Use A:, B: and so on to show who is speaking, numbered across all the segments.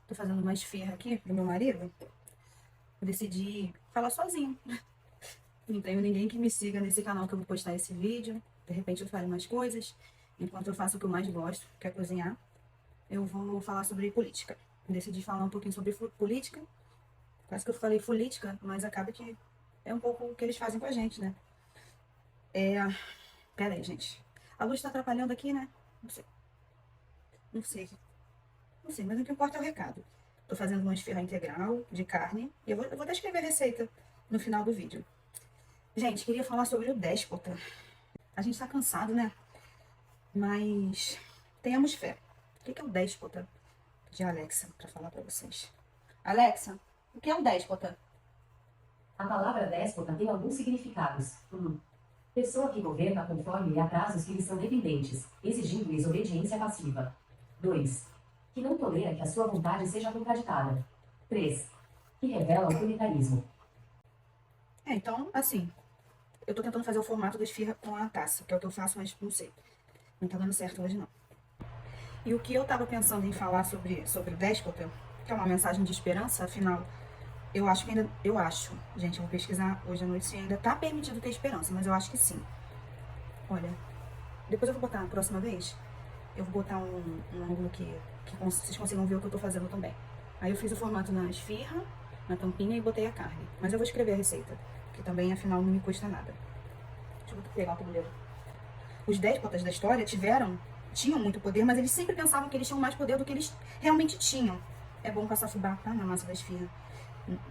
A: Tô fazendo uma esfirra aqui pro meu marido. Eu decidi falar sozinho. Não tenho ninguém que me siga nesse canal que eu vou postar esse vídeo. De repente eu falo mais coisas. Enquanto eu faço o que eu mais gosto, que é cozinhar, eu vou falar sobre política. Decidi falar um pouquinho sobre política. Quase que eu falei política, mas acaba que é um pouco o que eles fazem com a gente, né? É... Pera aí, gente. A luz tá atrapalhando aqui, né? Não sei. Não sei. Não sei, mas o que importa é o recado. Tô fazendo uma esfirra integral de carne. E eu vou até escrever a receita no final do vídeo. Gente, queria falar sobre o déspota. A gente tá cansado, né? Mas tenhamos fé. O que é o déspota? De Alexa, pra falar pra vocês. Alexa, o que é um déspota?
B: A palavra déspota tem alguns significados. 1. Pessoa que governa conforme a prazos que lhe são dependentes, exigindo-lhes obediência passiva. 2. Que não tolera que a sua vontade seja contraditada. 3. Que revela autoritarismo.
A: Então, assim, eu tô tentando fazer o formato da esfirra com a taça, que é o que eu faço, mas não sei. Não tá dando certo hoje, não. E o que eu tava pensando em falar sobre o déspota, que é uma mensagem de esperança, afinal, eu acho que ainda. Eu acho, gente, eu vou pesquisar hoje à noite se ainda tá permitido ter esperança, mas eu acho que sim. Olha, depois eu vou botar, na próxima vez, eu vou botar um ângulo que vocês consigam ver o que eu tô fazendo também. Aí eu fiz o formato na esfirra, na tampinha e botei a carne. Mas eu vou escrever a receita, que também, afinal, não me custa nada. Deixa eu pegar o tabuleiro. Os déspotas da história tinham muito poder, mas eles sempre pensavam que eles tinham mais poder do que eles realmente tinham. É bom passar fubá, tá? Na massa da esfirra,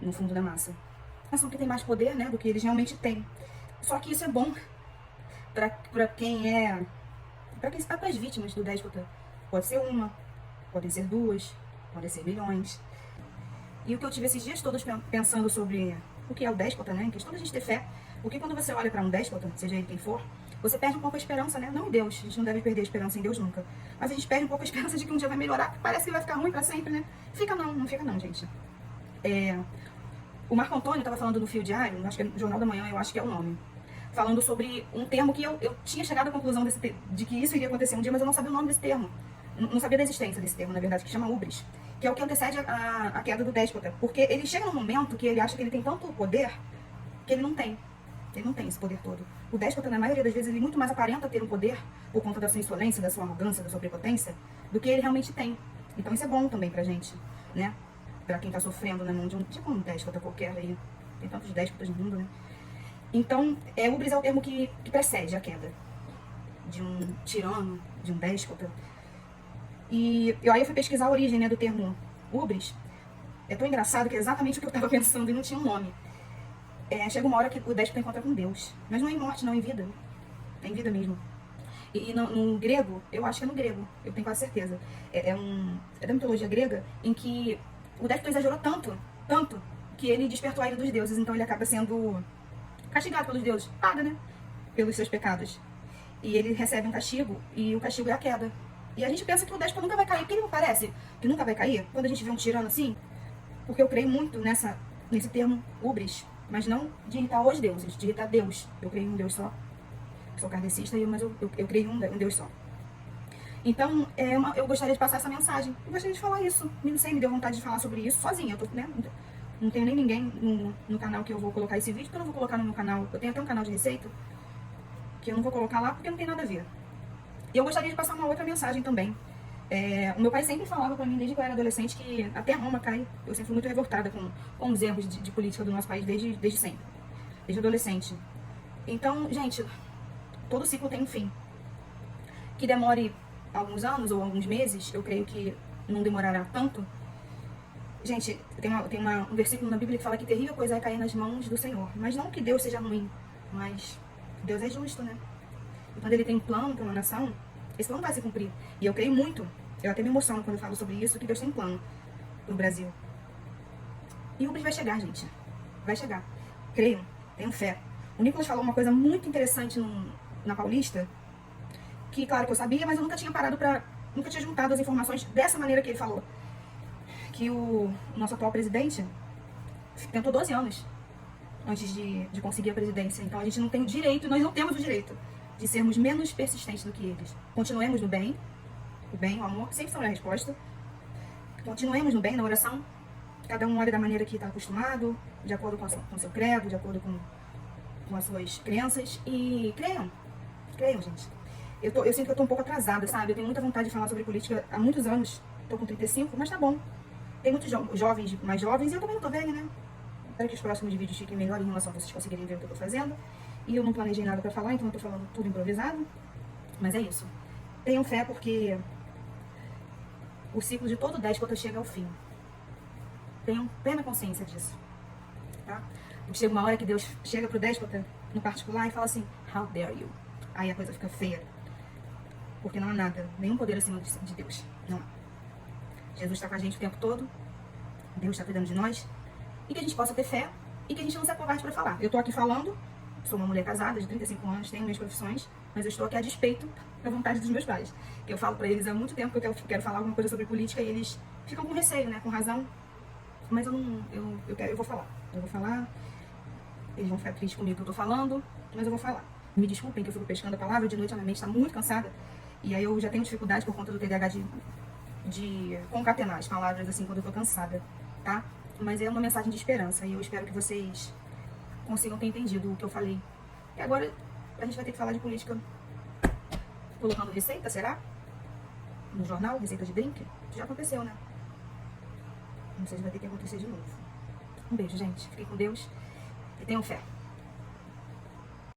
A: no fundo da massa. Pensam que tem mais poder, né, do que eles realmente têm. Só que isso é bom pra quem é... Para as vítimas do déspota. Pode ser uma, podem ser duas, podem ser milhões. E o que eu tive esses dias todos pensando sobre o que é o déspota, né? Em questão da gente ter fé. Porque quando você olha para um déspota, seja ele quem for, você perde um pouco a esperança, né? Não em Deus, a gente não deve perder a esperança em Deus nunca. Mas a gente perde um pouco a esperança de que um dia vai melhorar, porque parece que vai ficar ruim para sempre, né? Fica não, não fica não, gente. É, o Marco Antônio estava falando no Fio Diário, acho que é no Jornal da Manhã, eu acho que é o nome. Falando sobre um termo que eu tinha chegado à conclusão de que isso iria acontecer um dia, mas eu não sabia o nome desse termo. Não sabia da existência desse termo, na verdade, que chama ubris. Que é o que antecede a queda do déspota. Porque ele chega num momento que ele acha que ele tem tanto poder que ele não tem. Ele não tem esse poder todo. O déspota, na maioria das vezes, ele muito mais aparenta ter um poder por conta da sua insolência, da sua arrogância, da sua prepotência, do que ele realmente tem. Então isso é bom também pra gente, né? Pra quem tá sofrendo na mão de um déspota qualquer aí. Tem tantos déspotas no mundo, né? Então, ubris é o termo que precede a queda de um tirano, de um déspota. E aí eu fui pesquisar a origem, né, do termo ubris. É tão engraçado que é exatamente o que eu estava pensando e não tinha um nome. Chega uma hora que o déspota encontra com Deus. Mas não é em morte, não, é em vida. É em vida mesmo. E no grego, eu acho que é no grego, eu tenho quase certeza. É da mitologia grega, em que o déspota exagerou tanto, que ele despertou a ira dos deuses. Então ele acaba sendo castigado pelos deuses. Paga, né? Pelos seus pecados. E ele recebe um castigo, e o castigo é a queda. E a gente pensa que o déspota nunca vai cair. Porque ele não parece que nunca vai cair? Quando a gente vê um tirano assim, porque eu creio muito nesse termo ubris, mas não de irritar os deuses, de irritar Deus. Eu creio em um Deus só. Sou kardecista, mas eu creio em um Deus só. Então, eu gostaria de passar essa mensagem. Eu gostaria de falar isso. Não sei, me deu vontade de falar sobre isso sozinha. Eu tô, né? Não tenho nem ninguém no canal que eu vou colocar esse vídeo, porque eu não vou colocar no meu canal. Eu tenho até um canal de receita, que eu não vou colocar lá porque não tem nada a ver. E eu gostaria de passar uma outra mensagem também. O meu pai sempre falava pra mim, desde que eu era adolescente, que até Roma cai. Eu sempre fui muito revoltada com os erros de política do nosso país desde sempre. Desde adolescente. Então, gente, todo ciclo tem um fim. Que demore alguns anos ou alguns meses, eu creio que não demorará tanto. Gente, um versículo na Bíblia que fala que terrível coisa é cair nas mãos do Senhor. Mas não que Deus seja ruim, mas Deus é justo, né? E quando ele tem um plano para uma nação, esse plano vai se cumprir. E eu creio muito, eu até me emociono quando eu falo sobre isso, que Deus tem um plano pro Brasil. E o Ubris vai chegar, gente. Vai chegar. Creio, tenho fé. O Nicolas falou uma coisa muito interessante na Paulista, que claro que eu sabia, mas eu nunca tinha parado pra... Nunca tinha juntado as informações dessa maneira que ele falou. Que o nosso atual presidente tentou 12 anos antes de conseguir a presidência. Então a gente não tem o direito, nós não temos o direito de sermos menos persistentes do que eles. Continuemos no bem, o amor sempre será a resposta. Continuemos no bem, na oração. Cada um olha da maneira que está acostumado, de acordo com o seu credo, de acordo com as suas crenças. E creiam. Creiam, gente. Eu sinto que eu tô um pouco atrasada, sabe? Eu tenho muita vontade de falar sobre política há muitos anos. Tô com 35, mas tá bom. Tem muitos jovens, mais jovens, e eu também não tô velha, né? Espero que os próximos vídeos fiquem melhor em relação a vocês conseguirem ver o que eu tô fazendo. E eu não planejei nada pra falar, então eu tô falando tudo improvisado. Mas é isso. Tenham fé, porque o ciclo de todo déspota chega ao fim. Tenham plena consciência disso, tá? Porque chega uma hora que Deus chega pro déspota, no particular, e fala assim, how dare you? Aí a coisa fica feia. Porque não há nada, nenhum poder acima de Deus. Não há. Jesus está com a gente o tempo todo. Deus está cuidando de nós. E que a gente possa ter fé e que a gente não se acovarde para falar. Eu tô aqui falando, sou uma mulher casada de 35 anos, tenho minhas profissões, mas eu estou aqui a despeito da vontade dos meus pais. Eu falo para eles há muito tempo que eu quero falar alguma coisa sobre política e eles ficam com receio, né? Com razão. Mas eu não. Eu vou falar. Eu vou falar. Eles vão ficar tristes comigo que eu tô falando, mas eu vou falar. Me desculpem que eu fico pescando a palavra de noite, a minha mente está muito cansada. E aí eu já tenho dificuldade por conta do TDAH de concatenar as palavras assim quando eu tô cansada, tá? Mas é uma mensagem de esperança e eu espero que vocês consigam ter entendido o que eu falei. E agora a gente vai ter que falar de política colocando receita, será? No jornal, receita de drink? Já aconteceu, né? Não sei se vai ter que acontecer de novo. Um beijo, gente. Fiquem com Deus e tenham fé.